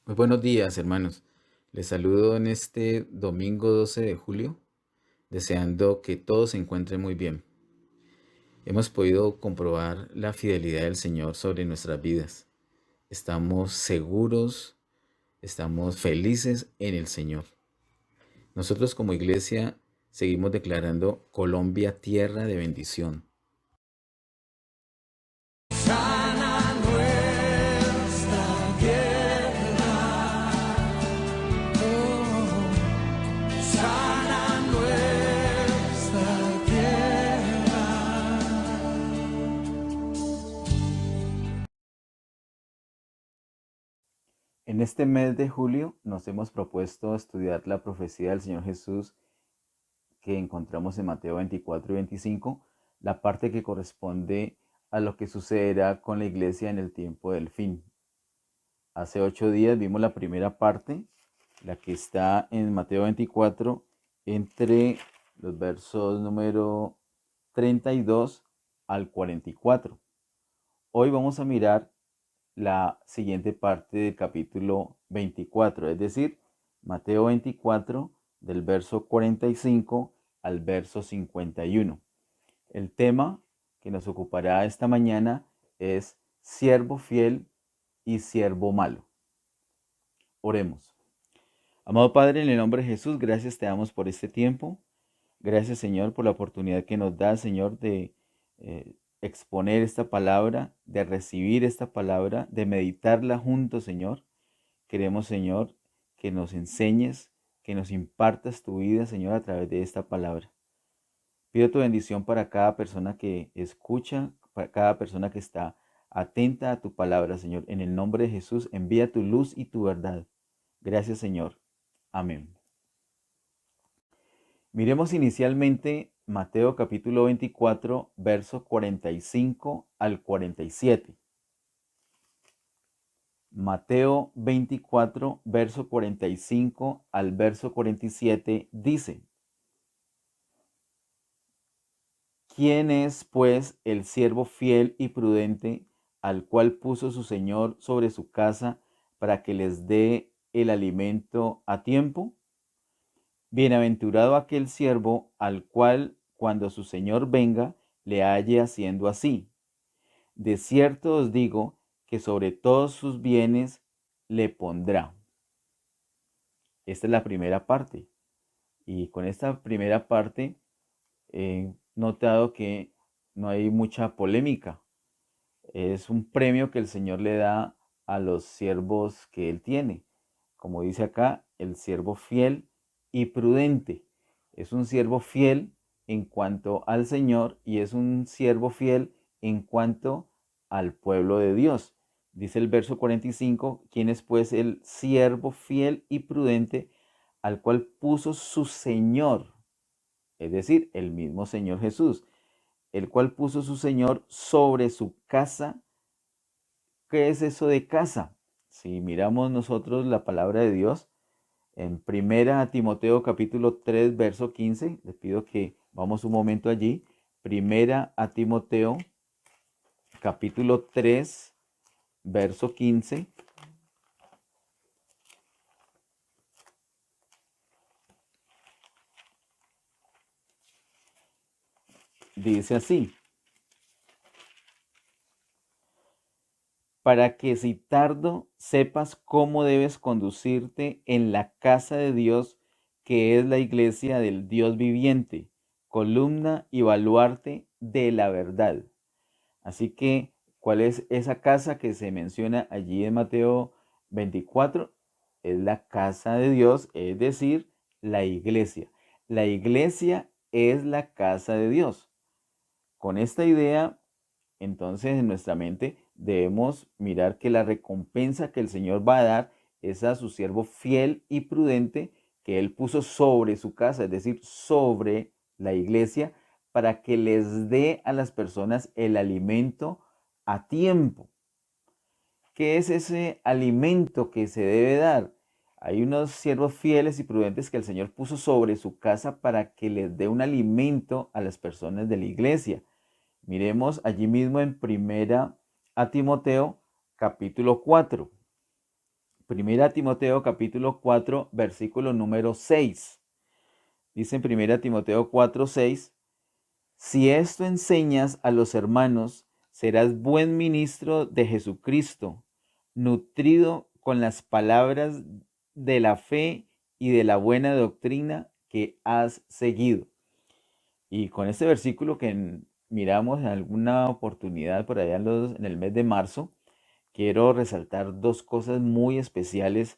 Muy buenos días, hermanos. Les saludo en este domingo 12 de julio, deseando que todos se encuentren muy bien. Hemos podido comprobar la fidelidad del Señor sobre nuestras vidas. Estamos seguros, estamos felices en el Señor. Nosotros como iglesia seguimos declarando Colombia tierra de bendición. Sana nuestra tierra, oh, sana nuestra tierra. En este mes de julio nos hemos propuesto estudiar la profecía del Señor Jesús que encontramos en Mateo 24 y 25, la parte que corresponde a lo que sucederá con la iglesia en el tiempo del fin. Hace 8 días vimos la primera parte, la que está en Mateo 24, entre los versos número 32 al 44. Hoy vamos a mirar la siguiente parte del capítulo 24, es decir, Mateo 24, del verso 45 al verso 51. El tema que nos ocupará esta mañana es siervo fiel y siervo malo. Oremos. Amado Padre, en el nombre de Jesús, gracias te damos por este tiempo. Gracias, Señor, por la oportunidad que nos da, Señor, de exponer esta palabra, de recibir esta palabra, de meditarla juntos, Señor. Queremos, Señor, que nos enseñes, que nos impartas tu vida, Señor, a través de esta palabra. Pido tu bendición para cada persona que escucha, para cada persona que está atenta a tu palabra, Señor. En el nombre de Jesús, envía tu luz y tu verdad. Gracias, Señor. Amén. Miremos inicialmente Mateo capítulo 24, verso 45 al 47. Mateo 24, verso 45 al verso 47 dice: ¿Quién es, pues, el siervo fiel y prudente al cual puso su señor sobre su casa para que les dé el alimento a tiempo? Bienaventurado aquel siervo al cual, cuando su señor venga, le halle haciendo así. De cierto os digo que sobre todos sus bienes le pondrá. Esta es la primera parte. Y con esta primera parte he notado que no hay mucha polémica. Es un premio que el Señor le da a los siervos que Él tiene. Como dice acá, el siervo fiel y prudente. Es un siervo fiel en cuanto al Señor y es un siervo fiel en cuanto al pueblo de Dios. Dice el verso 45, ¿quién es pues el siervo fiel y prudente al cual puso su Señor? Es decir, el mismo Señor Jesús, el cual puso su Señor sobre su casa. ¿Qué es eso de casa? Si miramos nosotros la palabra de Dios en Primera Timoteo capítulo 3 verso 15, les pido que vamos un momento allí. Primera a Timoteo capítulo 3 verso 15 dice así: para que si tardo sepas cómo debes conducirte en la casa de Dios, que es la iglesia del Dios viviente, columna y baluarte de la verdad. Así que, ¿cuál es esa casa que se menciona allí en Mateo 24? Es la casa de Dios, es decir, la iglesia. La iglesia es la casa de Dios. Con esta idea, entonces, en nuestra mente debemos mirar que la recompensa que el Señor va a dar es a su siervo fiel y prudente que Él puso sobre su casa, es decir, sobre la iglesia, para que les dé a las personas el alimento a tiempo. ¿Qué es ese alimento que se debe dar? Hay unos siervos fieles y prudentes que el Señor puso sobre su casa para que les dé un alimento a las personas de la iglesia. Miremos allí mismo en Primera a Timoteo capítulo 4. Primera Timoteo capítulo 4, versículo número 6. Dice en Primera Timoteo 4, 6, si esto enseñas a los hermanos, serás buen ministro de Jesucristo, nutrido con las palabras de la fe y de la buena doctrina que has seguido. Y con este versículo que miramos en alguna oportunidad por allá en el mes de marzo, quiero resaltar dos cosas muy especiales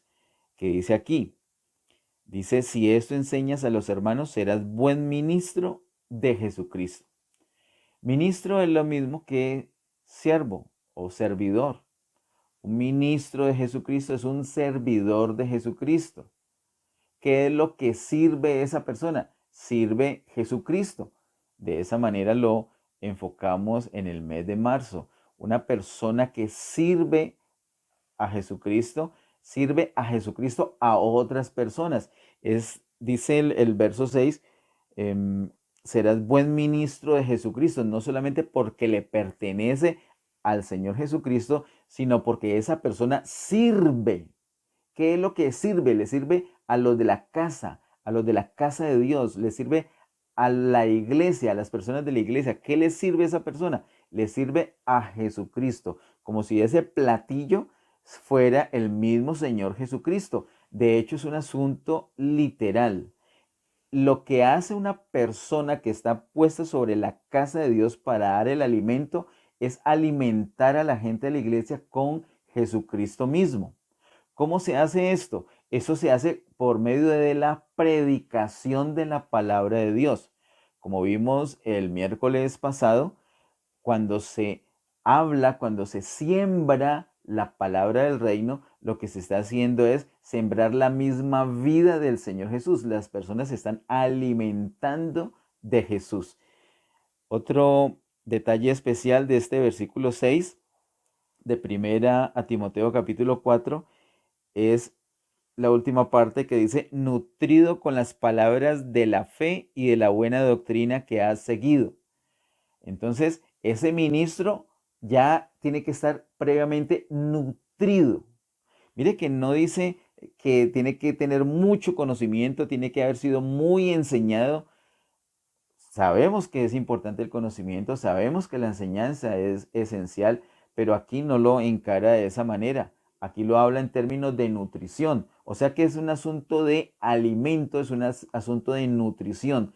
que dice aquí. Dice, si esto enseñas a los hermanos, serás buen ministro de Jesucristo. Ministro es lo mismo que siervo o servidor. Un ministro de Jesucristo es un servidor de Jesucristo. ¿Qué es lo que sirve esa persona? Sirve Jesucristo. De esa manera lo enfocamos en el mes de marzo. Una persona que sirve a Jesucristo a otras personas. Dice el verso 6, serás buen ministro de Jesucristo, no solamente porque le pertenece al Señor Jesucristo, sino porque esa persona sirve. ¿Qué es lo que sirve? Le sirve a los de la casa, a los de la casa de Dios, le sirve a la iglesia, a las personas de la iglesia. ¿Qué le sirve a esa persona? Le sirve a Jesucristo, como si ese platillo fuera el mismo Señor Jesucristo. De hecho, es un asunto literal. Lo que hace una persona que está puesta sobre la casa de Dios para dar el alimento es alimentar a la gente de la iglesia con Jesucristo mismo. ¿Cómo se hace esto? Eso se hace por medio de la predicación de la palabra de Dios. Como vimos el miércoles pasado, cuando se habla, cuando se siembra la palabra del reino, lo que se está haciendo es sembrar la misma vida del Señor Jesús. Las personas se están alimentando de Jesús. Otro detalle especial de este versículo 6 de primera a Timoteo capítulo 4 es la última parte que dice, nutrido con las palabras de la fe y de la buena doctrina que has seguido. Entonces, ese ministro ya tiene que estar previamente nutrido. Mire que no dice que tiene que tener mucho conocimiento, tiene que haber sido muy enseñado. Sabemos que es importante el conocimiento, sabemos que la enseñanza es esencial, pero aquí no lo encara de esa manera. Aquí lo habla en términos de nutrición. O sea que es un asunto de alimento, es un asunto de nutrición.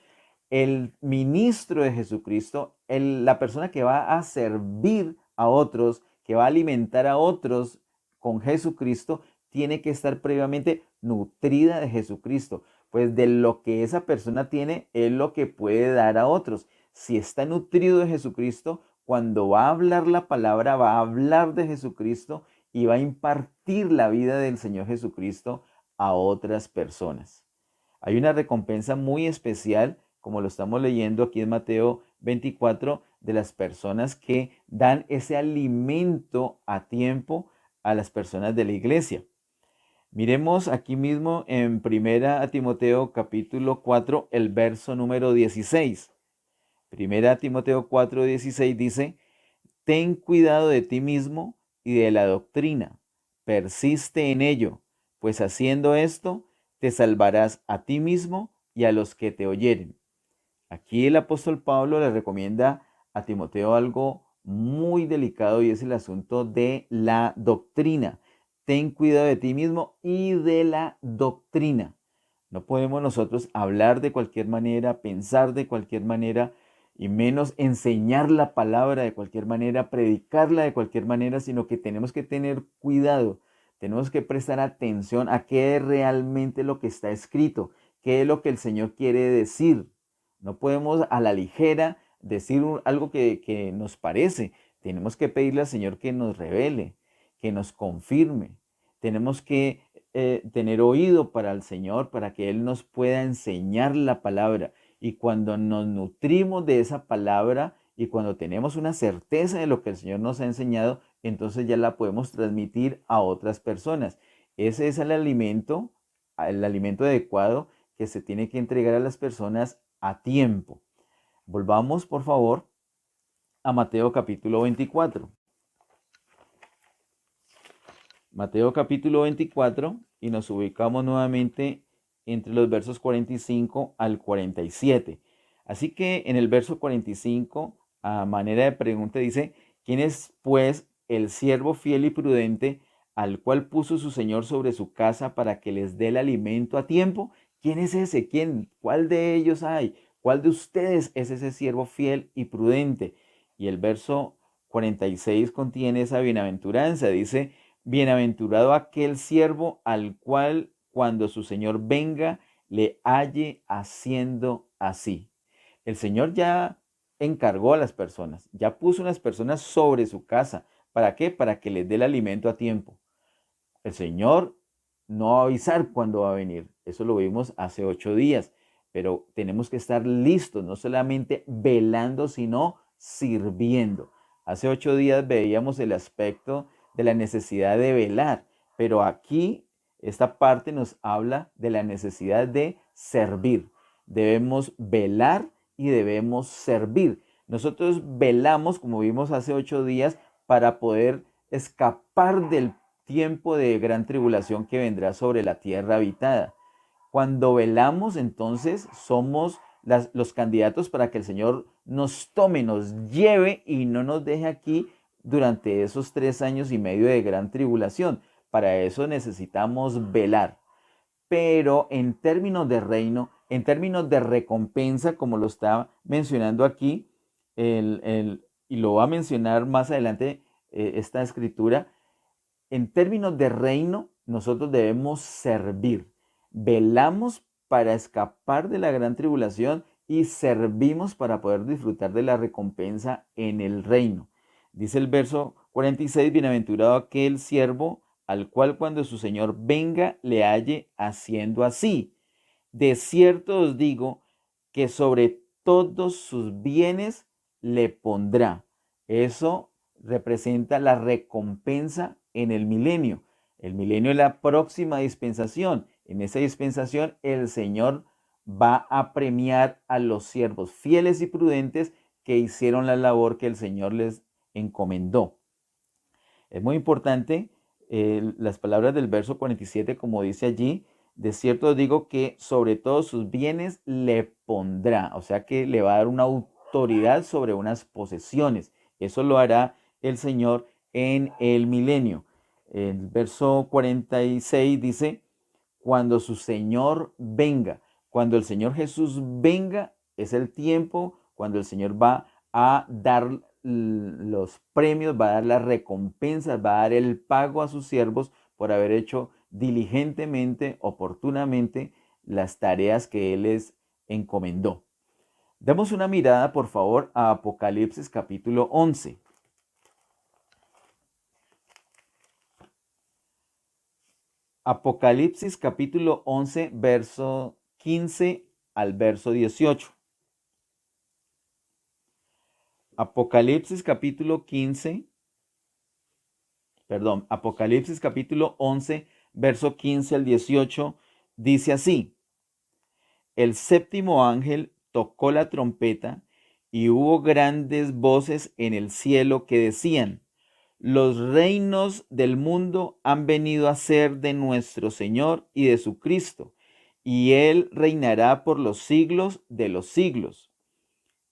El ministro de Jesucristo, la persona que va a servir a otros, que va a alimentar a otros con Jesucristo, tiene que estar previamente nutrida de Jesucristo. Pues de lo que esa persona tiene es lo que puede dar a otros. Si está nutrido de Jesucristo, cuando va a hablar la palabra, va a hablar de Jesucristo y va a impartir la vida del Señor Jesucristo a otras personas. Hay una recompensa muy especial, como lo estamos leyendo aquí en Mateo 24, de las personas que dan ese alimento a tiempo a las personas de la iglesia. Miremos aquí mismo en Primera Timoteo capítulo 4, el verso número 16. Primera Timoteo 4, 16 dice, ten cuidado de ti mismo y de la doctrina, persiste en ello, pues haciendo esto te salvarás a ti mismo y a los que te oyeren. Aquí el apóstol Pablo le recomienda a Timoteo algo muy delicado y es el asunto de la doctrina. Ten cuidado de ti mismo y de la doctrina. No podemos nosotros hablar de cualquier manera, pensar de cualquier manera y menos enseñar la palabra de cualquier manera, predicarla de cualquier manera, sino que tenemos que tener cuidado, tenemos que prestar atención a qué es realmente lo que está escrito, qué es lo que el Señor quiere decir. No podemos a la ligera decir algo que nos parece. Tenemos que pedirle al Señor que nos revele, que nos confirme. Tenemos que tener oído para el Señor, para que Él nos pueda enseñar la palabra. Y cuando nos nutrimos de esa palabra y cuando tenemos una certeza de lo que el Señor nos ha enseñado, entonces ya la podemos transmitir a otras personas. Ese es el alimento adecuado que se tiene que entregar a las personas a tiempo. Volvamos, por favor, a Mateo capítulo 24. Mateo capítulo 24 y nos ubicamos nuevamente entre los versos 45 al 47. Así que en el verso 45, a manera de pregunta, dice, ¿quién es pues el siervo fiel y prudente al cual puso su señor sobre su casa para que les dé el alimento a tiempo? ¿Quién es ese? ¿Quién? ¿Cuál de ellos hay? ¿Cuál de ustedes es ese siervo fiel y prudente? Y el verso 46 contiene esa bienaventuranza. Dice, bienaventurado aquel siervo al cual cuando su señor venga le halle haciendo así. El Señor ya encargó a las personas, ya puso unas personas sobre su casa. ¿Para qué? Para que les dé el alimento a tiempo. El Señor no va a avisar cuándo va a venir. Eso lo vimos hace 8 días. Pero tenemos que estar listos, no solamente velando, sino sirviendo. Hace 8 días veíamos el aspecto de la necesidad de velar, pero aquí esta parte nos habla de la necesidad de servir. Debemos velar y debemos servir. Nosotros velamos, como vimos hace 8 días, para poder escapar del tiempo de gran tribulación que vendrá sobre la tierra habitada. Cuando velamos, entonces somos los candidatos para que el Señor nos tome, nos lleve y no nos deje aquí durante esos 3 años y medio de gran tribulación. Para eso necesitamos velar. Pero en términos de reino, en términos de recompensa, como lo está mencionando aquí, y lo va a mencionar más adelante esta escritura, en términos de reino, nosotros debemos servir. Velamos para escapar de la gran tribulación y servimos para poder disfrutar de la recompensa en el reino. Dice el verso 46, bienaventurado aquel siervo al cual cuando su señor venga le halle haciendo así. De cierto os digo que sobre todos sus bienes le pondrá. Eso representa la recompensa en el milenio. El milenio es la próxima dispensación. En esa dispensación el Señor va a premiar a los siervos fieles y prudentes que hicieron la labor que el Señor les encomendó. Es muy importante las palabras del verso 47, como dice allí, de cierto os digo que sobre todos sus bienes le pondrá, o sea que le va a dar una autoridad sobre unas posesiones. Eso lo hará el Señor en el milenio. El verso 46 dice, cuando su Señor venga, cuando el Señor Jesús venga, es el tiempo cuando el Señor va a dar los premios, va a dar las recompensas, va a dar el pago a sus siervos por haber hecho diligentemente, oportunamente, las tareas que Él les encomendó. Demos una mirada, por favor, a Apocalipsis capítulo 11. Apocalipsis capítulo 11, verso 15 al verso 18. Apocalipsis capítulo 11, verso 15 al 18, dice así: el séptimo ángel tocó la trompeta y hubo grandes voces en el cielo que decían: los reinos del mundo han venido a ser de nuestro Señor y de su Cristo, y Él reinará por los siglos de los siglos.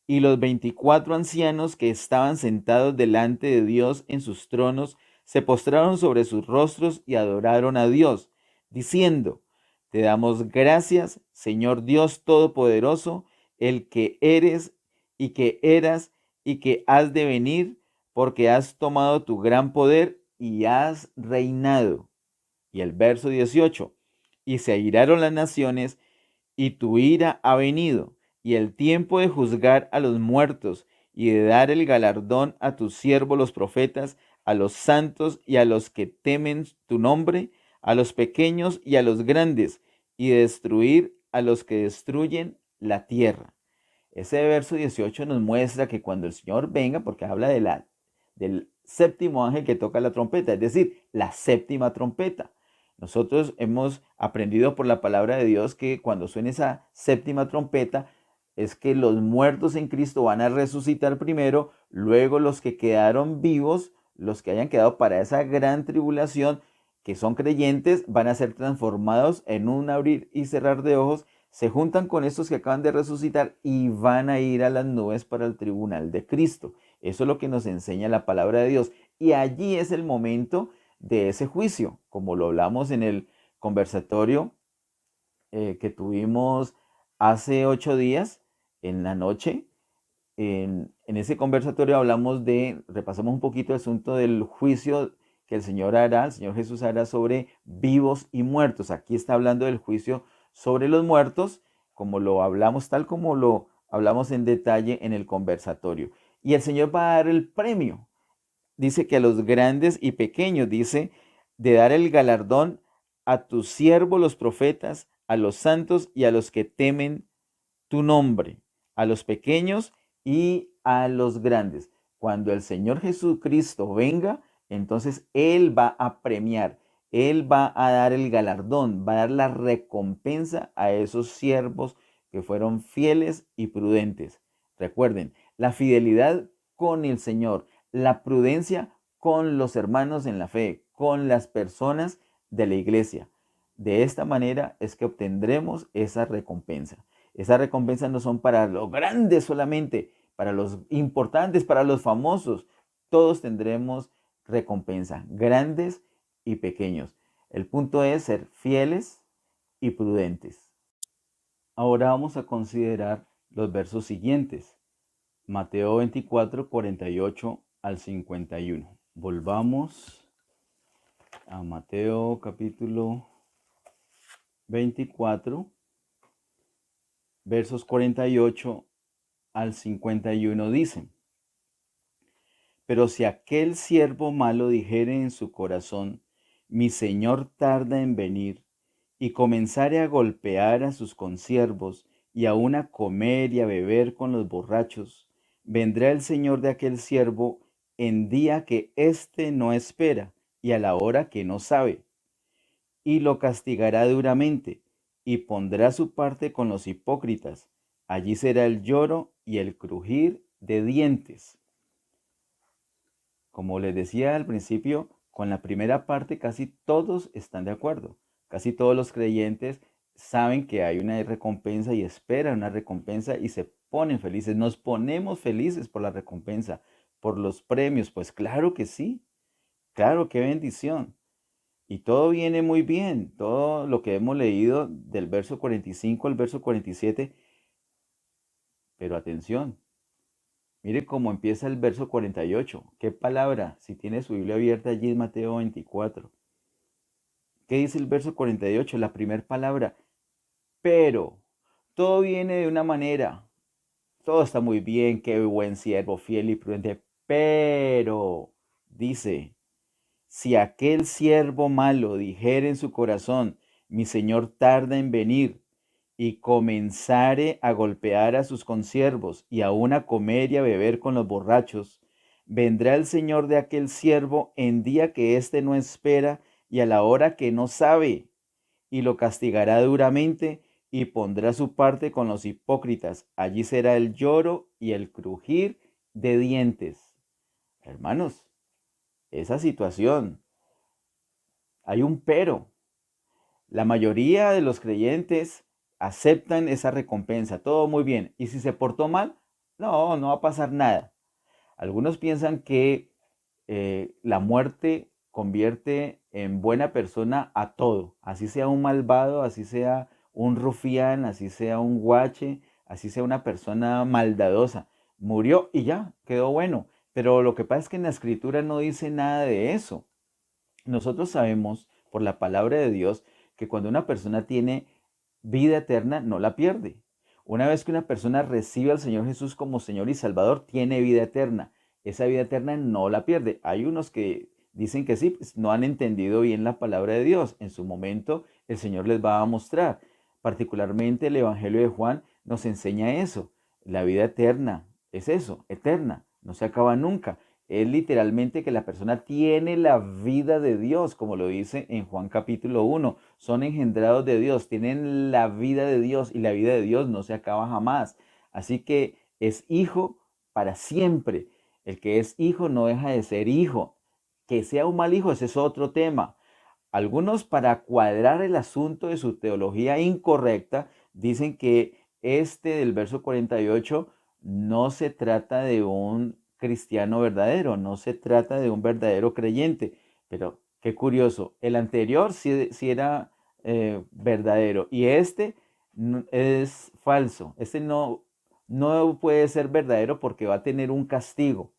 Y los 24 ancianos que estaban sentados delante de Dios en sus tronos se postraron sobre sus rostros y adoraron a Dios, diciendo: te damos gracias, Señor Dios Todopoderoso, el que eres y que eras y que has de venir, porque has tomado tu gran poder y has reinado. Y el verso 18, y se airaron las naciones, y tu ira ha venido, y el tiempo de juzgar a los muertos, y de dar el galardón a tus siervos los profetas, a los santos y a los que temen tu nombre, a los pequeños y a los grandes, y de destruir a los que destruyen la tierra. Ese verso 18 nos muestra que cuando el Señor venga, porque habla del séptimo ángel que toca la trompeta, es decir, la séptima trompeta. Nosotros hemos aprendido por la palabra de Dios que cuando suene esa séptima trompeta es que los muertos en Cristo van a resucitar primero, luego los que quedaron vivos, los que hayan quedado para esa gran tribulación, que son creyentes, van a ser transformados en un abrir y cerrar de ojos, se juntan con estos que acaban de resucitar y van a ir a las nubes para el tribunal de Cristo. Eso es lo que nos enseña la palabra de Dios. Y allí es el momento de ese juicio, como lo hablamos en el conversatorio que tuvimos hace 8 días en la noche. En ese conversatorio repasamos un poquito el asunto del juicio que el Señor Jesús hará sobre vivos y muertos. Aquí está hablando del juicio sobre los muertos, como lo hablamos, tal como lo hablamos en detalle en el conversatorio. Y el Señor va a dar el premio. Dice que a los grandes y pequeños, dice, de dar el galardón a tus siervos los profetas, a los santos y a los que temen tu nombre, a los pequeños y a los grandes. Cuando el Señor Jesucristo venga, entonces Él va a premiar, Él va a dar el galardón, va a dar la recompensa a esos siervos que fueron fieles y prudentes. Recuerden, la fidelidad con el Señor, la prudencia con los hermanos en la fe, con las personas de la iglesia. De esta manera es que obtendremos esa recompensa. Esas recompensas no son para los grandes solamente, para los importantes, para los famosos. Todos tendremos recompensa, grandes y pequeños. El punto es ser fieles y prudentes. Ahora vamos a considerar los versos siguientes. Mateo 24, 48 al 51. Volvamos a Mateo capítulo 24, versos 48 al 51 dicen: Pero si aquel siervo malo dijere en su corazón, mi señor tarda en venir, y comenzare a golpear a sus consiervos, y aun a comer y a beber con los borrachos, vendrá el señor de aquel siervo en día que éste no espera, y a la hora que no sabe, y lo castigará duramente, y pondrá su parte con los hipócritas. Allí será el lloro y el crujir de dientes. Como les decía al principio, con la primera parte casi todos están de acuerdo. Casi todos los creyentes saben que hay una recompensa y esperan una recompensa y se ponen felices. Nos ponemos felices por la recompensa, por los premios. Pues claro que sí, claro, qué bendición. Y todo viene muy bien, todo lo que hemos leído del verso 45 al verso 47. Pero atención, mire cómo empieza el verso 48. ¿Qué palabra? Si tiene su Biblia abierta allí en Mateo 24. ¿Qué dice el verso 48? La primera palabra, pero. Todo viene de una manera. Todo está muy bien, qué buen siervo, fiel y prudente. Pero, dice, si aquel siervo malo dijere en su corazón, mi señor tarda en venir, y comenzare a golpear a sus consiervos y aun a comer y a beber con los borrachos, vendrá el señor de aquel siervo en día que éste no espera y a la hora que no sabe, y lo castigará duramente y pondrá su parte con los hipócritas. Allí será el lloro y el crujir de dientes. Hermanos, esa situación, hay un pero. La mayoría de los creyentes aceptan esa recompensa, todo muy bien. Y si se portó mal, no va a pasar nada. Algunos piensan que la muerte convierte en buena persona a todo, así sea un malvado, así sea un rufián, así sea un guache, así sea una persona maldadosa. Murió y ya, quedó bueno. Pero lo que pasa es que en la escritura no dice nada de eso. Nosotros sabemos por la palabra de Dios que cuando una persona tiene vida eterna, no la pierde. Una vez que una persona recibe al Señor Jesús como Señor y Salvador, tiene vida eterna. Esa vida eterna no la pierde. Hay unos que dicen que sí, pues no han entendido bien la palabra de Dios. En su momento el Señor les va a mostrar. Particularmente el Evangelio de Juan nos enseña eso. La vida eterna es eso, eterna, no se acaba nunca. Es literalmente que la persona tiene la vida de Dios, como lo dice en Juan capítulo 1. Son engendrados de Dios, tienen la vida de Dios y la vida de Dios no se acaba jamás. Así que es hijo para siempre. El que es hijo no deja de ser hijo. Que sea un mal hijo, ese es otro tema. Algunos, para cuadrar el asunto de su teología incorrecta, dicen que este del verso 48 no se trata de un cristiano verdadero, no se trata de un verdadero creyente. Pero qué curioso, el anterior sí era verdadero y este es falso. Este no puede ser verdadero porque va a tener un castigo.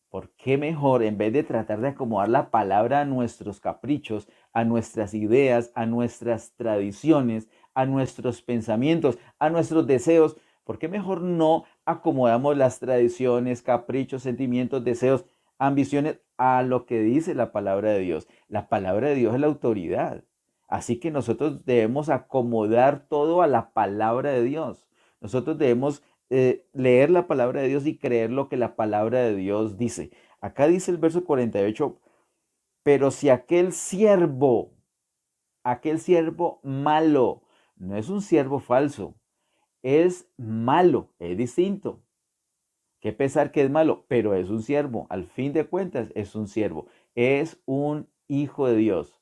¿Por qué mejor, en vez de tratar de acomodar la palabra a nuestros caprichos, a nuestras ideas, a nuestras tradiciones, a nuestros pensamientos, a nuestros deseos, por qué mejor no acomodamos las tradiciones, caprichos, sentimientos, deseos, ambiciones a lo que dice la palabra de Dios? La palabra de Dios es la autoridad. Así que nosotros debemos acomodar todo a la palabra de Dios. Nosotros debemos leer la palabra de Dios y creer lo que la palabra de Dios dice. Acá dice el verso 48, pero si aquel siervo malo, no es un siervo falso, es malo, es distinto. Qué pesar que es malo, pero es un siervo, al fin de cuentas es un siervo, es un hijo de Dios,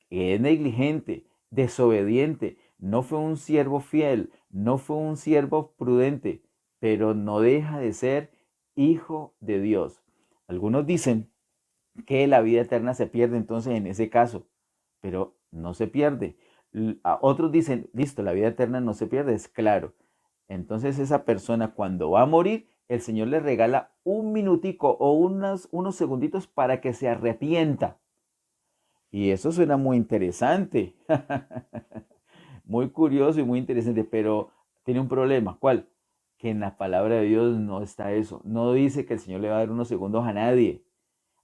es negligente, desobediente, no fue un siervo fiel, no fue un siervo prudente, pero no deja de ser hijo de Dios. Algunos dicen que la vida eterna se pierde entonces en ese caso, pero no se pierde. Otros dicen, listo, la vida eterna no se pierde, es claro. Entonces esa persona cuando va a morir, el Señor le regala un minutico o unos segunditos para que se arrepienta. Y eso suena muy interesante, muy curioso y muy interesante, pero tiene un problema. ¿Cuál? Que en la palabra de Dios no está eso. No dice que el Señor le va a dar unos segundos a nadie.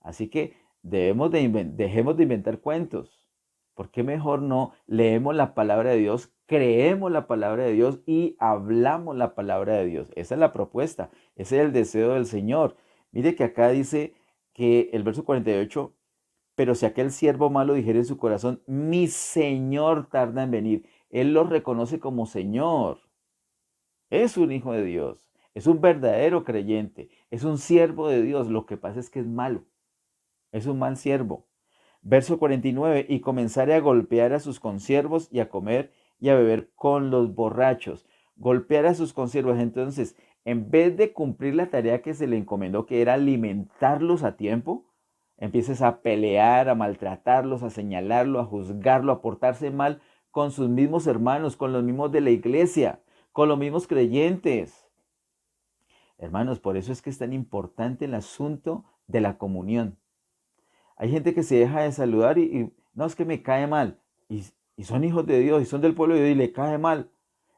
Así que dejemos de inventar cuentos. ¿Por qué mejor no leemos la palabra de Dios, creemos la palabra de Dios y hablamos la palabra de Dios? Esa es la propuesta, ese es el deseo del Señor. Mire que acá dice que el verso 48, pero si aquel siervo malo dijere en su corazón, mi Señor tarda en venir, él lo reconoce como Señor. Es un hijo de Dios, es un verdadero creyente, es un siervo de Dios. Lo que pasa es que es malo, es un mal siervo. Verso 49, y comenzaré a golpear a sus consiervos y a comer y a beber con los borrachos. Golpear a sus consiervos. Entonces, en vez de cumplir la tarea que se le encomendó, que era alimentarlos a tiempo, empiezas a pelear, a maltratarlos, a señalarlo, a juzgarlo, a portarse mal con sus mismos hermanos, con los mismos de la iglesia, con los mismos creyentes. Hermanos, por eso es que es tan importante el asunto de la comunión. Hay gente que se deja de saludar no, es que me cae mal. Y son hijos de Dios y son del pueblo de Dios y le cae mal.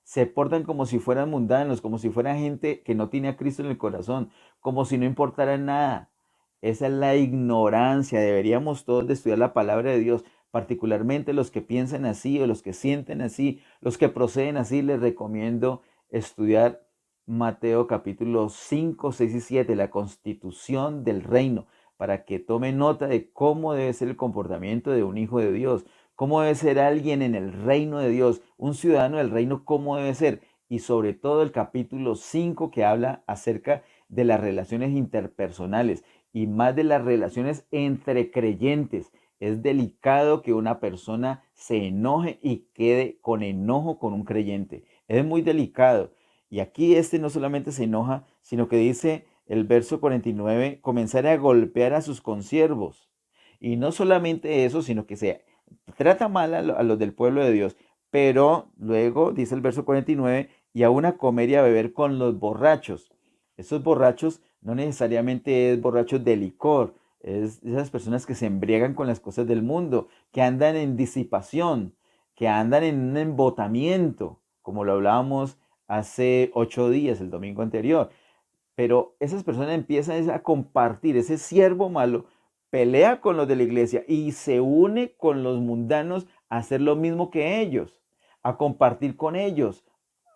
Se portan como si fueran mundanos, como si fueran gente que no tiene a Cristo en el corazón, como si no importara nada. Esa es la ignorancia. Deberíamos todos de estudiar la palabra de Dios, particularmente los que piensan así o los que sienten así, los que proceden así. Les recomiendo estudiar Mateo capítulo 5, 6 y 7, la constitución del reino, para que tome nota de cómo debe ser el comportamiento de un hijo de Dios, cómo debe ser alguien en el reino de Dios, un ciudadano del reino, cómo debe ser. Y sobre todo el capítulo 5 que habla acerca de las relaciones interpersonales y más de las relaciones entre creyentes. Es delicado que una persona se enoje y quede con enojo con un creyente. Es muy delicado. Y aquí este no solamente se enoja, sino que dice el verso 49, comenzaré a golpear a sus consiervos. Y no solamente eso, sino que se trata mal a los del pueblo de Dios. Pero luego dice el verso 49, y aún a comer y a beber con los borrachos. Esos borrachos no necesariamente es borrachos de licor, es esas personas que se embriagan con las cosas del mundo, que andan en disipación, que andan en un embotamiento, como lo hablábamos hace 8 días, el domingo anterior. Pero esas personas empiezan a compartir, ese siervo malo pelea con los de la iglesia y se une con los mundanos a hacer lo mismo que ellos, a compartir con ellos,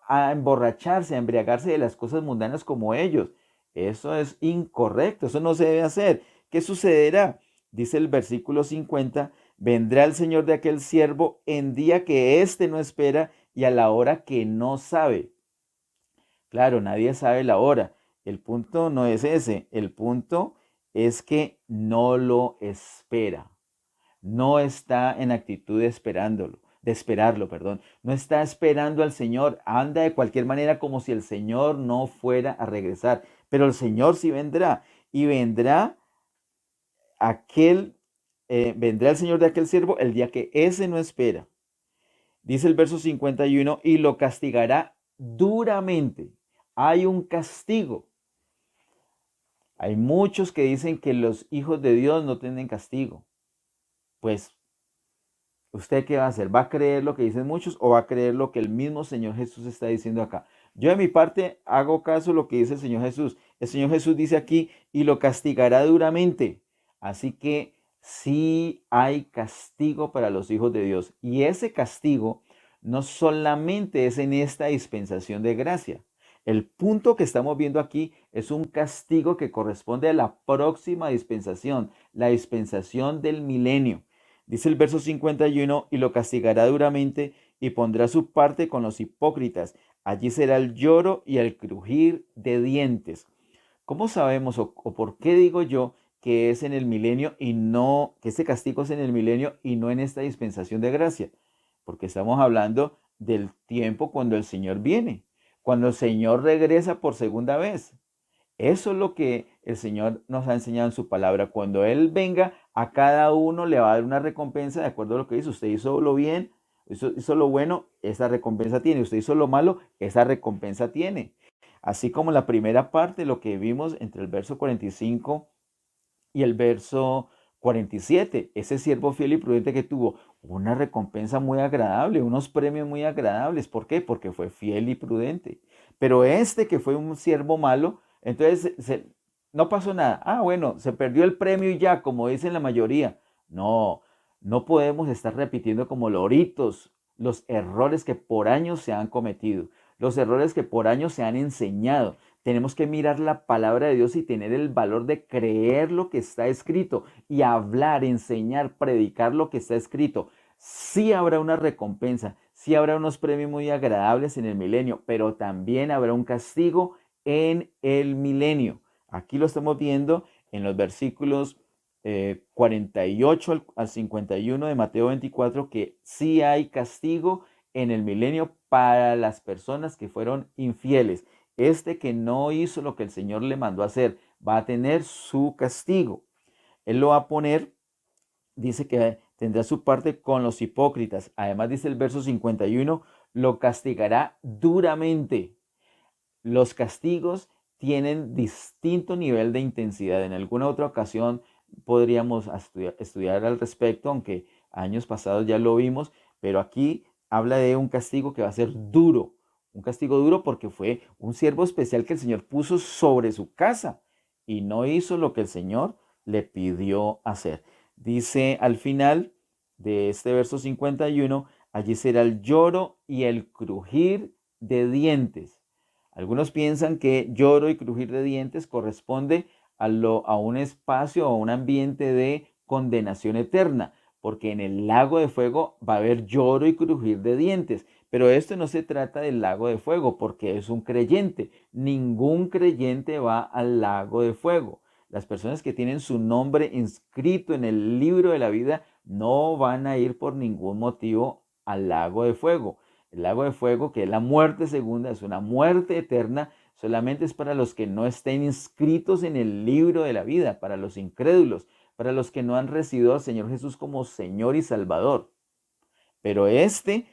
a emborracharse, a embriagarse de las cosas mundanas como ellos. Eso es incorrecto, eso no se debe hacer. ¿Qué sucederá? Dice el versículo 50, vendrá el Señor de aquel siervo en día que éste no espera y a la hora que no sabe. Claro, nadie sabe la hora. El punto no es ese. El punto es que no lo espera. no está en actitud de esperarlo, perdón. No está esperando al Señor, anda de cualquier manera como si el Señor no fuera a regresar. Pero el Señor sí vendrá, y vendrá el Señor de aquel siervo el día que ese no espera. Dice el verso 51, y lo castigará duramente. Hay un castigo. Hay muchos que dicen que los hijos de Dios no tienen castigo. Pues, ¿usted qué va a hacer? ¿Va a creer lo que dicen muchos o va a creer lo que el mismo Señor Jesús está diciendo acá? Yo de mi parte hago caso a lo que dice el Señor Jesús. El Señor Jesús dice aquí, y lo castigará duramente. Así que sí hay castigo para los hijos de Dios. Y ese castigo no solamente es en esta dispensación de gracia. El punto que estamos viendo aquí es un castigo que corresponde a la próxima dispensación, la dispensación del milenio. Dice el verso 51, y lo castigará duramente y pondrá su parte con los hipócritas. Allí será el lloro y el crujir de dientes. ¿Cómo sabemos o por qué digo yo que es en el milenio y no, que este castigo es en el milenio y no en esta dispensación de gracia? Porque estamos hablando del tiempo cuando el Señor viene, cuando el Señor regresa por segunda vez. Eso es lo que el Señor nos ha enseñado en su palabra. Cuando Él venga, a cada uno le va a dar una recompensa de acuerdo a lo que hizo. Usted hizo lo bien, hizo lo bueno, esa recompensa tiene. Usted hizo lo malo, esa recompensa tiene. Así como la primera parte, lo que vimos entre el verso 45 y el verso 47, ese siervo fiel y prudente que tuvo una recompensa muy agradable, unos premios muy agradables. ¿Por qué? Porque fue fiel y prudente. Pero este que fue un siervo malo, entonces no pasó nada. Ah, bueno, se perdió el premio y ya, como dicen la mayoría. No, no podemos estar repitiendo como loritos los errores que por años se han cometido, los errores que por años se han enseñado. Tenemos que mirar la palabra de Dios y tener el valor de creer lo que está escrito y hablar, enseñar, predicar lo que está escrito. Sí habrá una recompensa, sí habrá unos premios muy agradables en el milenio, pero también habrá un castigo en el milenio. Aquí lo estamos viendo en los versículos 48 al 51 de Mateo 24, que sí hay castigo en el milenio para las personas que fueron infieles. Este que no hizo lo que el Señor le mandó a hacer va a tener su castigo. Él lo va a poner, dice que tendrá su parte con los hipócritas. Además dice el verso 51, lo castigará duramente. Los castigos tienen distinto nivel de intensidad. En alguna otra ocasión podríamos estudiar al respecto, aunque años pasados ya lo vimos, pero aquí habla de un castigo que va a ser duro. Un castigo duro porque fue un siervo especial que el Señor puso sobre su casa y no hizo lo que el Señor le pidió hacer. Dice al final de este verso 51, allí será el lloro y el crujir de dientes. Algunos piensan que lloro y crujir de dientes corresponde a un espacio o a un ambiente de condenación eterna, porque en el lago de fuego va a haber lloro y crujir de dientes. Pero esto no se trata del lago de fuego, porque es un creyente. Ningún creyente va al lago de fuego. Las personas que tienen su nombre inscrito en el libro de la vida no van a ir por ningún motivo al lago de fuego. El lago de fuego, que es la muerte segunda, es una muerte eterna, solamente es para los que no estén inscritos en el libro de la vida, para los incrédulos, para los que no han recibido al Señor Jesús como Señor y Salvador. Pero este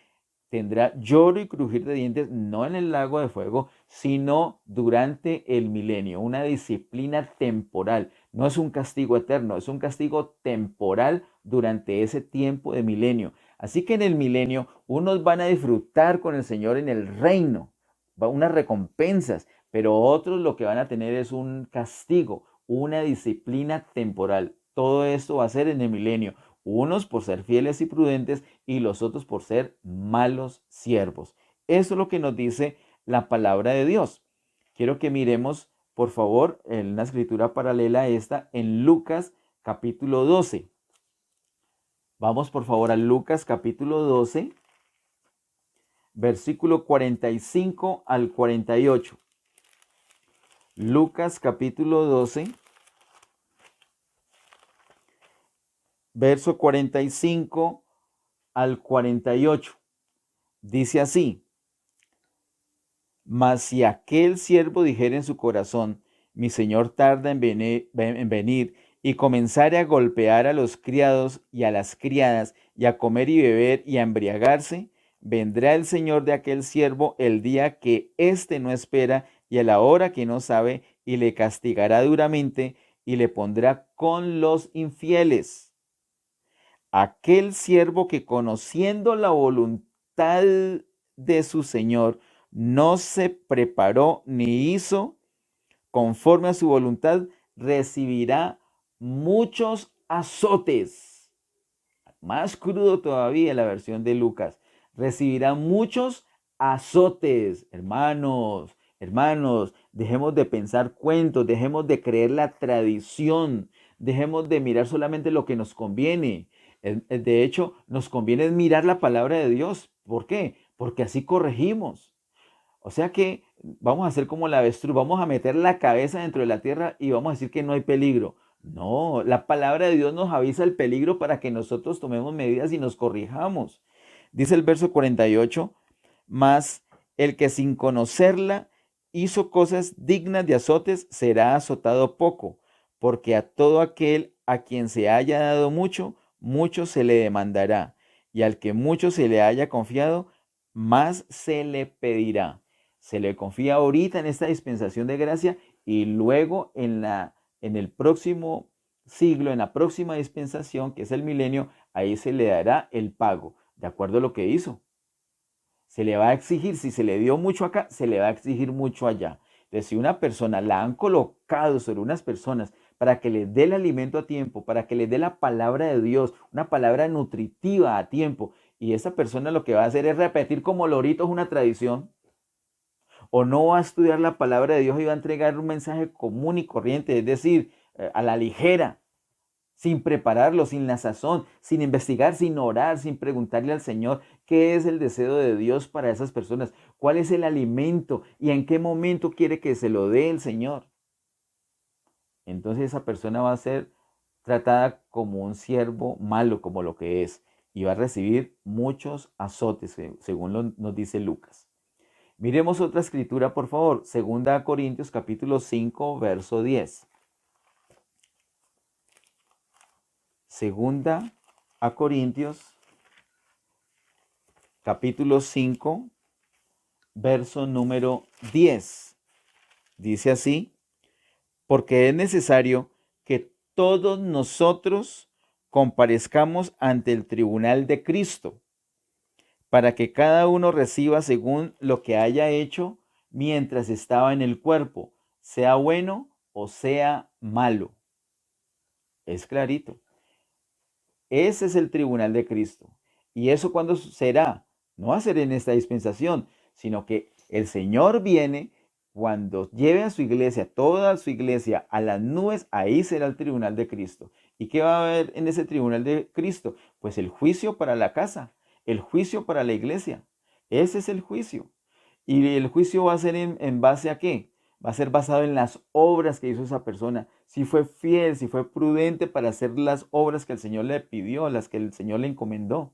tendrá lloro y crujir de dientes no en el lago de fuego, sino durante el milenio, una disciplina temporal. No es un castigo eterno, es un castigo temporal durante ese tiempo de milenio. Así que en el milenio unos van a disfrutar con el Señor en el reino, unas recompensas, pero otros lo que van a tener es un castigo, una disciplina temporal. Todo esto va a ser en el milenio, unos por ser fieles y prudentes y los otros por ser malos siervos. Eso es lo que nos dice la palabra de Dios. Quiero que miremos, por favor, en una escritura paralela a esta, en Lucas capítulo 12. Vamos, por favor, a Lucas capítulo 12, versículo 45 al 48. Lucas capítulo 12, verso 45 al 48. Dice así: Mas si aquel siervo dijere en su corazón, mi señor tarda en venir, y comenzare a golpear a los criados y a las criadas, y a comer y beber y a embriagarse, vendrá el señor de aquel siervo el día que éste no espera y a la hora que no sabe, y le castigará duramente y le pondrá con los infieles. Aquel siervo que, conociendo la voluntad de su señor, no se preparó ni hizo conforme a su voluntad, recibirá muchos azotes. Más crudo todavía la versión de Lucas. Recibirá muchos azotes. Hermanos, hermanos, dejemos de pensar cuentos, dejemos de creer la tradición, dejemos de mirar solamente lo que nos conviene. De hecho, nos conviene mirar la palabra de Dios. ¿Por qué? Porque así corregimos. O sea que vamos a hacer como la avestruz, vamos a meter la cabeza dentro de la tierra y vamos a decir que no hay peligro. No, la palabra de Dios nos avisa el peligro para que nosotros tomemos medidas y nos corrijamos. Dice el verso 48, mas el que sin conocerla hizo cosas dignas de azotes será azotado poco, porque a todo aquel a quien se haya dado mucho, mucho se le demandará, y al que mucho se le haya confiado, más se le pedirá. Se le confía ahorita en esta dispensación de gracia y luego en el próximo siglo, en la próxima dispensación, que es el milenio, ahí se le dará el pago, de acuerdo a lo que hizo. Se le va a exigir, si se le dio mucho acá, se le va a exigir mucho allá. Entonces, si una persona la han colocado sobre unas personas para que les dé el alimento a tiempo, para que les dé la palabra de Dios, una palabra nutritiva a tiempo, y esa persona lo que va a hacer es repetir como loritos una tradición, o no va a estudiar la palabra de Dios y va a entregar un mensaje común y corriente, es decir, a la ligera, sin prepararlo, sin la sazón, sin investigar, sin orar, sin preguntarle al Señor qué es el deseo de Dios para esas personas, cuál es el alimento y en qué momento quiere que se lo dé el Señor. Entonces esa persona va a ser tratada como un siervo malo, como lo que es, y va a recibir muchos azotes, según nos dice Lucas. Miremos otra escritura, por favor. Segunda Corintios capítulo 5, verso 10. Segunda a Corintios capítulo 5, verso número 10. Dice así: porque es necesario que todos nosotros comparezcamos ante el tribunal de Cristo, para que cada uno reciba según lo que haya hecho mientras estaba en el cuerpo, sea bueno o sea malo. Es clarito. Ese es el tribunal de Cristo. ¿Y eso cuándo será? No va a ser en esta dispensación, sino que el Señor viene cuando lleve a su iglesia, toda su iglesia, a las nubes. Ahí será el tribunal de Cristo. ¿Y qué va a haber en ese tribunal de Cristo? Pues el juicio para la casa, el juicio para la iglesia. Ese es el juicio. ¿Y el juicio va a ser en base a qué? Va a ser basado en las obras que hizo esa persona. Si fue fiel, si fue prudente para hacer las obras que el Señor le pidió, las que el Señor le encomendó.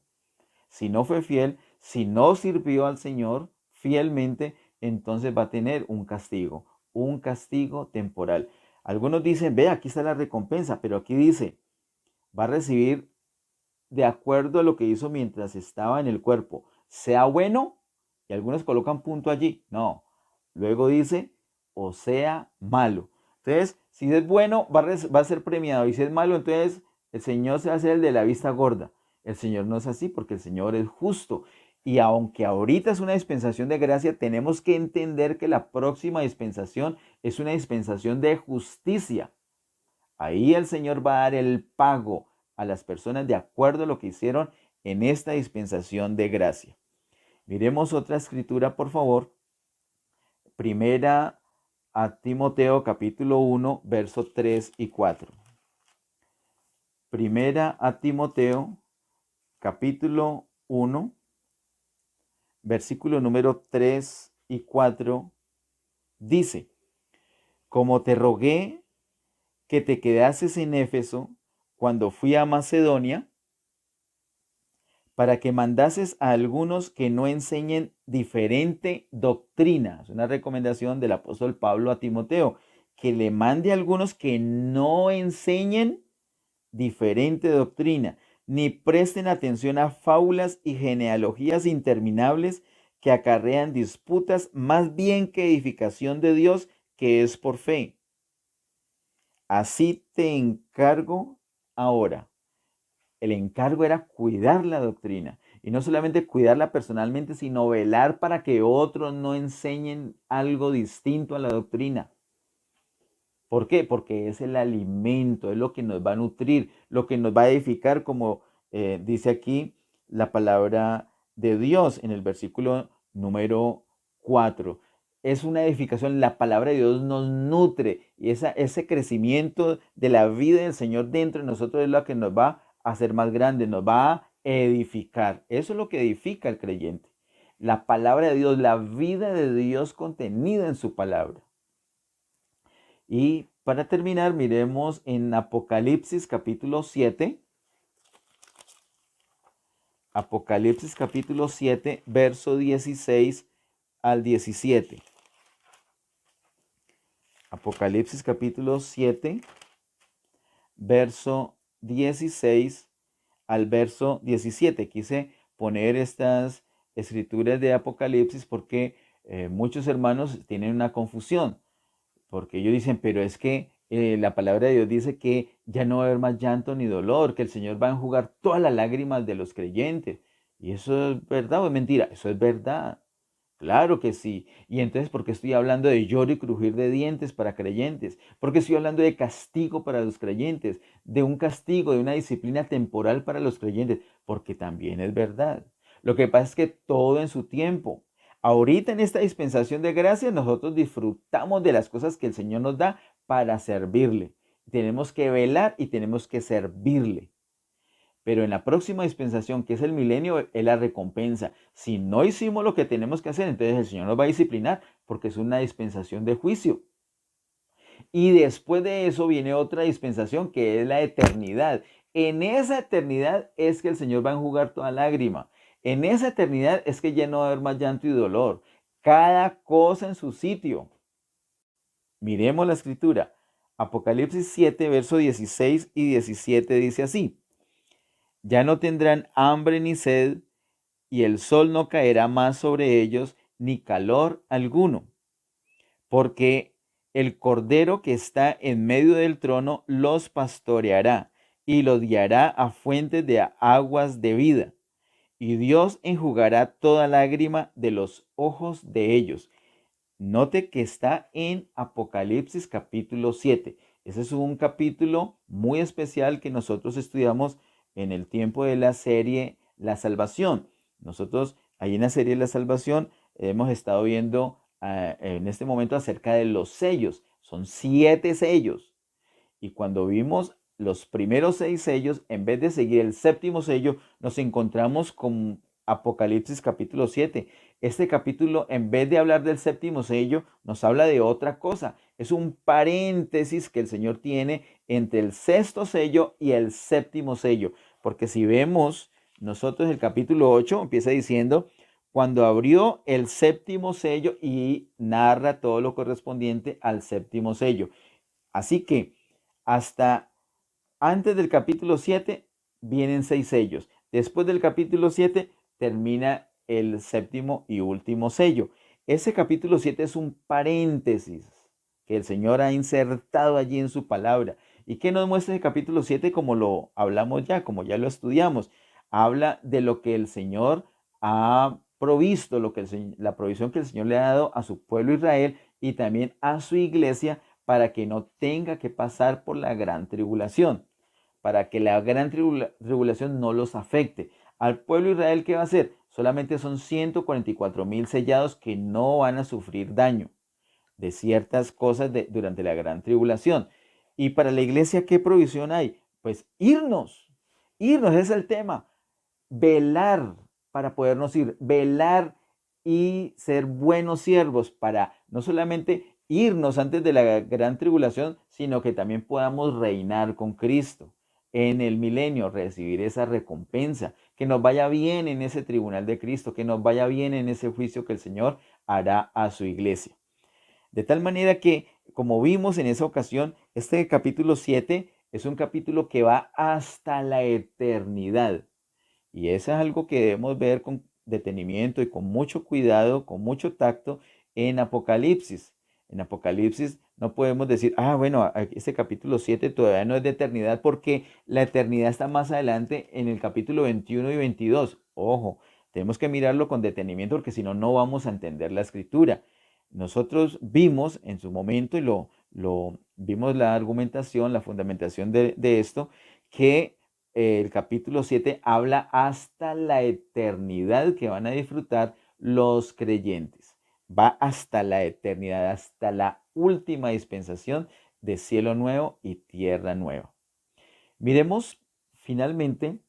Si no fue fiel, si no sirvió al Señor fielmente, entonces va a tener un castigo temporal. Algunos dicen, ve, aquí está la recompensa, pero aquí dice, va a recibir de acuerdo a lo que hizo mientras estaba en el cuerpo, sea bueno, y algunos colocan punto allí, no, luego dice, o sea malo. Entonces, si es bueno, va a ser premiado, y si es malo, entonces el Señor se va a hacer el de la vista gorda. El Señor no es así, porque el Señor es justo. Y aunque ahorita es una dispensación de gracia, tenemos que entender que la próxima dispensación es una dispensación de justicia. Ahí el Señor va a dar el pago a las personas de acuerdo a lo que hicieron en esta dispensación de gracia. Miremos otra escritura, por favor. Primera a Timoteo capítulo 1, versos 3 y 4. Primera a Timoteo capítulo 1, versículo número 3 y 4, dice: como te rogué que te quedases en Éfeso, cuando fui a Macedonia, para que mandases a algunos que no enseñen diferente doctrina. Es una recomendación del apóstol Pablo a Timoteo, que le mande a algunos que no enseñen diferente doctrina, ni presten atención a fábulas y genealogías interminables que acarrean disputas más bien que edificación de Dios, que es por fe. Así te encargo ahora. El encargo era cuidar la doctrina. Y no solamente cuidarla personalmente, sino velar para que otros no enseñen algo distinto a la doctrina. ¿Por qué? Porque es el alimento, es lo que nos va a nutrir, lo que nos va a edificar, como dice aquí la palabra de Dios en el versículo número 4. Es una edificación, la palabra de Dios nos nutre y ese crecimiento de la vida del Señor dentro de nosotros es lo que nos va a hacer más grande, nos va a edificar. Eso es lo que edifica al creyente. La palabra de Dios, la vida de Dios contenida en su palabra. Y para terminar, miremos en Apocalipsis capítulo 7. Apocalipsis capítulo 7, verso 16 al 17. Apocalipsis capítulo 7, verso 16 al verso 17. Quise poner estas escrituras de Apocalipsis porque muchos hermanos tienen una confusión. Porque ellos dicen, pero es que la palabra de Dios dice que ya no va a haber más llanto ni dolor, que el Señor va a enjugar todas las lágrimas de los creyentes. ¿Y eso es verdad o es mentira? Eso es verdad. Claro que sí. Y entonces, ¿por qué estoy hablando de lloro y crujir de dientes para creyentes? ¿Por qué estoy hablando de castigo para los creyentes? De un castigo, de una disciplina temporal para los creyentes. Porque también es verdad. Lo que pasa es que todo en su tiempo. Ahorita en esta dispensación de gracia nosotros disfrutamos de las cosas que el Señor nos da para servirle. Tenemos que velar y tenemos que servirle. Pero en la próxima dispensación, que es el milenio, es la recompensa. Si no hicimos lo que tenemos que hacer, entonces el Señor nos va a disciplinar porque es una dispensación de juicio. Y después de eso viene otra dispensación que es la eternidad. En esa eternidad es que el Señor va a enjugar toda lágrima. En esa eternidad es que ya no va a haber más llanto y dolor. Cada cosa en su sitio. Miremos la escritura. Apocalipsis 7, verso 16 y 17 dice así. Ya no tendrán hambre ni sed, y el sol no caerá más sobre ellos, ni calor alguno, porque el Cordero que está en medio del trono los pastoreará, y los guiará a fuentes de aguas de vida, y Dios enjugará toda lágrima de los ojos de ellos. Note que está en Apocalipsis capítulo 7. Ese es un capítulo muy especial que nosotros estudiamos en el tiempo de la serie La Salvación. Nosotros ahí en la serie La Salvación hemos estado viendo en este momento acerca de los sellos. Son 7 sellos. Y cuando vimos los primeros 6 sellos, en vez de seguir el séptimo sello, nos encontramos con Apocalipsis capítulo 7. Este capítulo, en vez de hablar del séptimo sello, nos habla de otra cosa. Es un paréntesis que el Señor tiene entre el sexto sello y el séptimo sello. Porque si vemos nosotros el capítulo 8, empieza diciendo, cuando abrió el séptimo sello y narra todo lo correspondiente al séptimo sello. Así que hasta antes del capítulo 7 vienen 6 sellos. Después del capítulo 7 termina el séptimo y último sello. Ese capítulo 7 es un paréntesis que el Señor ha insertado allí en su palabra. ¿Y qué nos muestra el capítulo 7 como lo hablamos ya, como ya lo estudiamos? Habla de lo que el Señor ha provisto, la provisión que el Señor le ha dado a su pueblo Israel y también a su iglesia para que no tenga que pasar por la gran tribulación, para que la gran tribulación no los afecte. Al pueblo Israel, ¿qué va a hacer? Solamente son 144,000 sellados que no van a sufrir daño de ciertas cosas durante la gran tribulación. Y para la iglesia, ¿qué provisión hay? Pues irnos, ese es el tema. Velar para podernos ir, velar y ser buenos siervos para no solamente irnos antes de la gran tribulación, sino que también podamos reinar con Cristo. en el milenio, recibir esa recompensa, que nos vaya bien en ese tribunal de Cristo, que nos vaya bien en ese juicio que el Señor hará a su iglesia. De tal manera que, como vimos en esa ocasión, este capítulo 7 es un capítulo que va hasta la eternidad. Y eso es algo que debemos ver con detenimiento y con mucho cuidado, con mucho tacto en Apocalipsis. En Apocalipsis no podemos decir, bueno, este capítulo 7 todavía no es de eternidad porque la eternidad está más adelante en el capítulo 21 y 22. Ojo, tenemos que mirarlo con detenimiento porque si no, no vamos a entender la escritura. Nosotros vimos en su momento y vimos la argumentación, la fundamentación de esto, que el capítulo 7 habla hasta la eternidad que van a disfrutar los creyentes. Va hasta la eternidad, hasta la última dispensación de cielo nuevo y tierra nueva. Miremos finalmente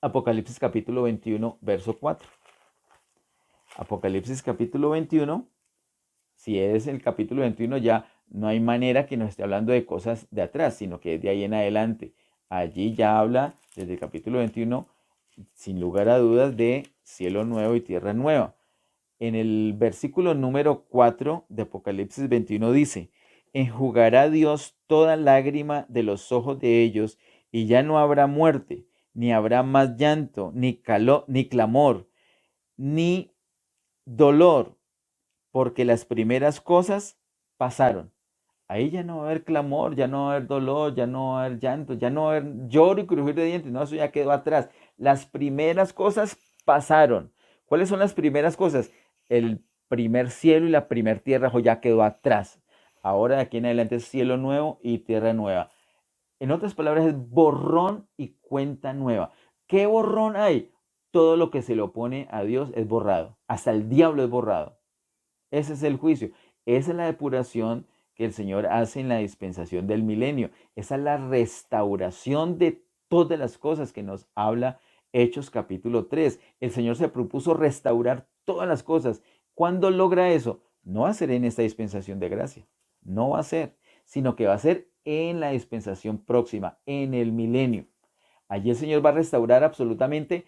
Apocalipsis capítulo 21, verso 4. Apocalipsis capítulo 21, si es el capítulo 21 ya no hay manera que nos esté hablando de cosas de atrás, sino que es de ahí en adelante. Allí ya habla desde el capítulo 21, sin lugar a dudas, de cielo nuevo y tierra nueva. En el versículo número 4 de Apocalipsis 21 dice, enjugará Dios toda lágrima de los ojos de ellos, y ya no habrá muerte, ni habrá más llanto, ni clamor, ni dolor, porque las primeras cosas pasaron. Ahí ya no va a haber clamor, ya no va a haber dolor, ya no va a haber llanto, ya no va a haber lloro y crujir de dientes. No, eso ya quedó atrás. Las primeras cosas pasaron. ¿Cuáles son las primeras cosas? El primer cielo y la primer tierra ya quedó atrás. Ahora de aquí en adelante es cielo nuevo y tierra nueva. En otras palabras, es borrón y cuenta nueva. ¿Qué borrón hay? Todo lo que se le opone a Dios es borrado. Hasta el diablo es borrado. Ese es el juicio. Esa es la depuración que el Señor hace en la dispensación del milenio. Esa es la restauración de todas las cosas que nos habla Hechos capítulo 3. El Señor se propuso restaurar todas las cosas. ¿Cuándo logra eso? No va a ser en esta dispensación de gracia. No va a ser, sino que va a ser en la dispensación próxima, en el milenio. Allí el Señor va a restaurar absolutamente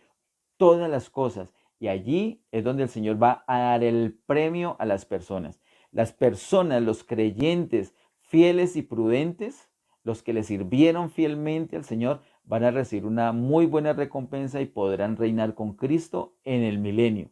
todas las cosas. Y allí es donde el Señor va a dar el premio a las personas. Las personas, los creyentes fieles y prudentes, los que le sirvieron fielmente al Señor, van a recibir una muy buena recompensa y podrán reinar con Cristo en el milenio.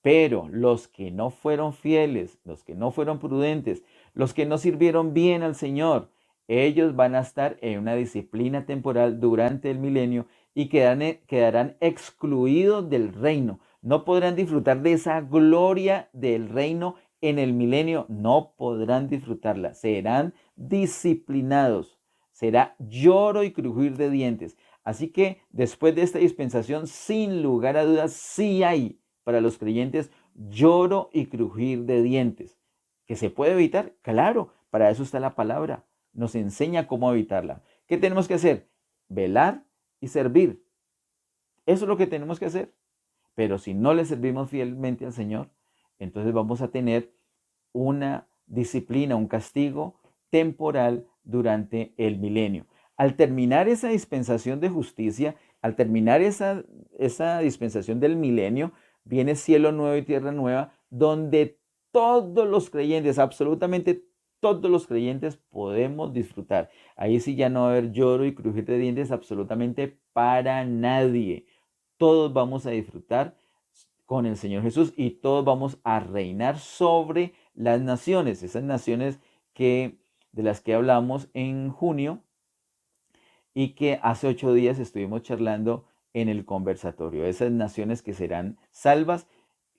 Pero los que no fueron fieles, los que no fueron prudentes, los que no sirvieron bien al Señor, ellos van a estar en una disciplina temporal durante el milenio y quedarán excluidos del reino. No podrán disfrutar de esa gloria del reino en el milenio. No podrán disfrutarla. Serán disciplinados. Será lloro y crujir de dientes. Así que después de esta dispensación, sin lugar a dudas, sí hay para los creyentes lloro y crujir de dientes. ¿Que se puede evitar? Claro, para eso está la palabra. Nos enseña cómo evitarla. ¿Qué tenemos que hacer? Velar y servir. Eso es lo que tenemos que hacer. Pero si no le servimos fielmente al Señor, entonces vamos a tener una disciplina, un castigo temporal durante el milenio. Al terminar esa dispensación de justicia, al terminar esa dispensación del milenio, viene cielo nuevo y tierra nueva, donde todos los creyentes, absolutamente todos los creyentes podemos disfrutar. Ahí sí ya no va a haber lloro y crujir de dientes absolutamente para nadie. Todos vamos a disfrutar con el Señor Jesús y todos vamos a reinar sobre las naciones, esas naciones de las que hablamos en junio y que hace 8 días estuvimos charlando en el conversatorio, esas naciones que serán salvas,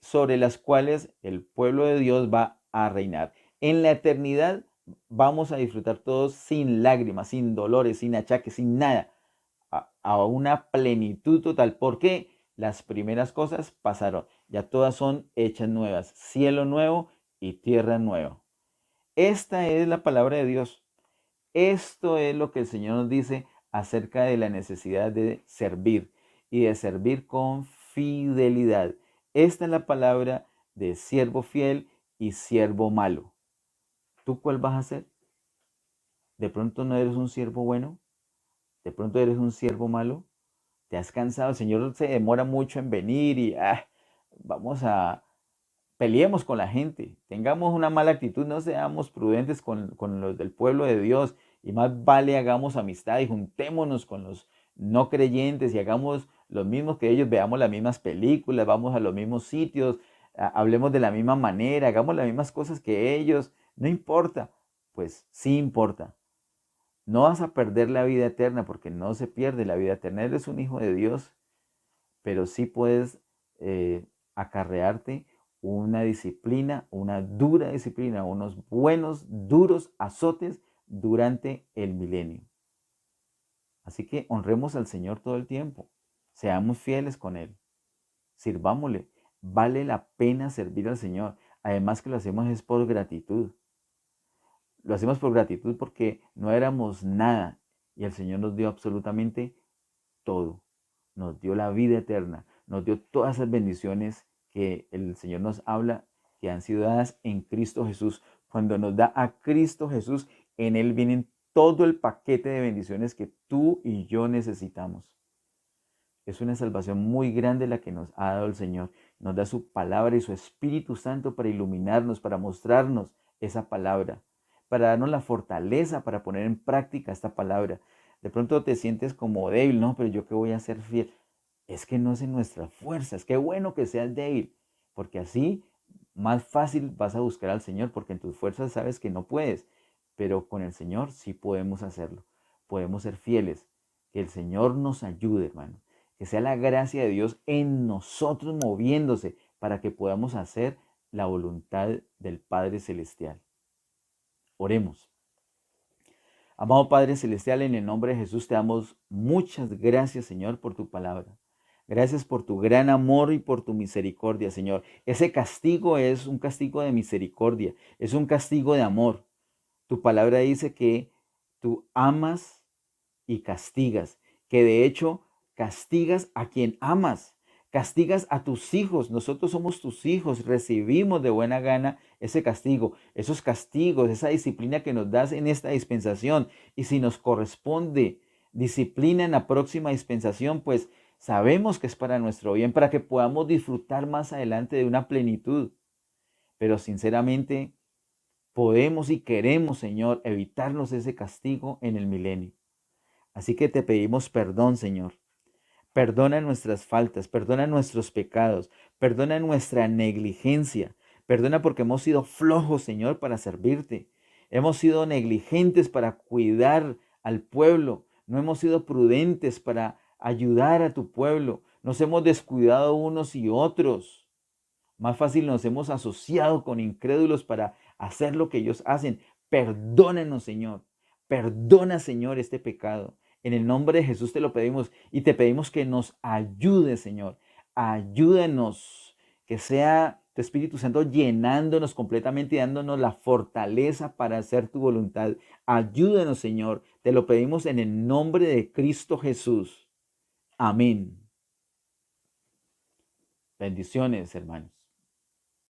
sobre las cuales el pueblo de Dios va a reinar. En la eternidad vamos a disfrutar todos sin lágrimas, sin dolores, sin achaques, sin nada, a una plenitud total, porque las primeras cosas pasaron, ya todas son hechas nuevas, cielo nuevo y tierra nueva. Esta es la palabra de Dios. Esto es lo que el Señor nos dice acerca de la necesidad de servir y de servir con fidelidad. Esta es la palabra de siervo fiel y siervo malo. ¿Tú cuál vas a ser? ¿De pronto no eres un siervo bueno? De pronto eres un siervo malo, te has cansado, el Señor se demora mucho en venir y vamos a, peleemos con la gente, tengamos una mala actitud, no seamos prudentes con los del pueblo de Dios y más vale hagamos amistad y juntémonos con los no creyentes y hagamos lo mismo que ellos, veamos las mismas películas, vamos a los mismos sitios, hablemos de la misma manera, hagamos las mismas cosas que ellos, no importa, pues sí importa. No vas a perder la vida eterna porque no se pierde la vida eterna, eres un hijo de Dios, pero sí puedes acarrearte una disciplina, una dura disciplina, unos buenos, duros azotes durante el milenio. Así que honremos al Señor todo el tiempo, seamos fieles con Él, sirvámosle. Vale la pena servir al Señor. Además que lo hacemos es por gratitud. Lo hacemos por gratitud porque no éramos nada y el Señor nos dio absolutamente todo. Nos dio la vida eterna, nos dio todas esas bendiciones que el Señor nos habla, que han sido dadas en Cristo Jesús. Cuando nos da a Cristo Jesús, en Él vienen todo el paquete de bendiciones que tú y yo necesitamos. Es una salvación muy grande la que nos ha dado el Señor. Nos da su palabra y su Espíritu Santo para iluminarnos, para mostrarnos esa palabra, para darnos la fortaleza para poner en práctica esta palabra. De pronto te sientes como débil, no, pero yo qué voy a ser fiel. Es que no es en nuestras fuerzas. Qué bueno que seas débil, porque así más fácil vas a buscar al Señor, porque en tus fuerzas sabes que no puedes, pero con el Señor sí podemos hacerlo. Podemos ser fieles. Que el Señor nos ayude, hermano. Que sea la gracia de Dios en nosotros moviéndose para que podamos hacer la voluntad del Padre Celestial. Oremos. Amado Padre Celestial, en el nombre de Jesús te damos muchas gracias, Señor, por tu palabra. Gracias por tu gran amor y por tu misericordia, Señor. Ese castigo es un castigo de misericordia, es un castigo de amor. Tu palabra dice que tú amas y castigas, que de hecho castigas a quien amas, castigas a tus hijos. Nosotros somos tus hijos, recibimos de buena gana ese castigo, esos castigos, esa disciplina que nos das en esta dispensación. Y si nos corresponde disciplina en la próxima dispensación, pues sabemos que es para nuestro bien, para que podamos disfrutar más adelante de una plenitud. Pero sinceramente podemos y queremos, Señor, evitarnos ese castigo en el milenio. Así que te pedimos perdón, Señor. Perdona nuestras faltas, perdona nuestros pecados, perdona nuestra negligencia. Perdona porque hemos sido flojos, Señor, para servirte. Hemos sido negligentes para cuidar al pueblo. No hemos sido prudentes para ayudar a tu pueblo. Nos hemos descuidado unos y otros. Más fácil nos hemos asociado con incrédulos para hacer lo que ellos hacen. Perdónanos, Señor. Perdona, Señor, este pecado. En el nombre de Jesús te lo pedimos y te pedimos que nos ayude, Señor. Ayúdanos, que sea tu Espíritu Santo llenándonos completamente y dándonos la fortaleza para hacer tu voluntad. Ayúdanos, Señor. Te lo pedimos en el nombre de Cristo Jesús. Amén. Bendiciones, hermanos.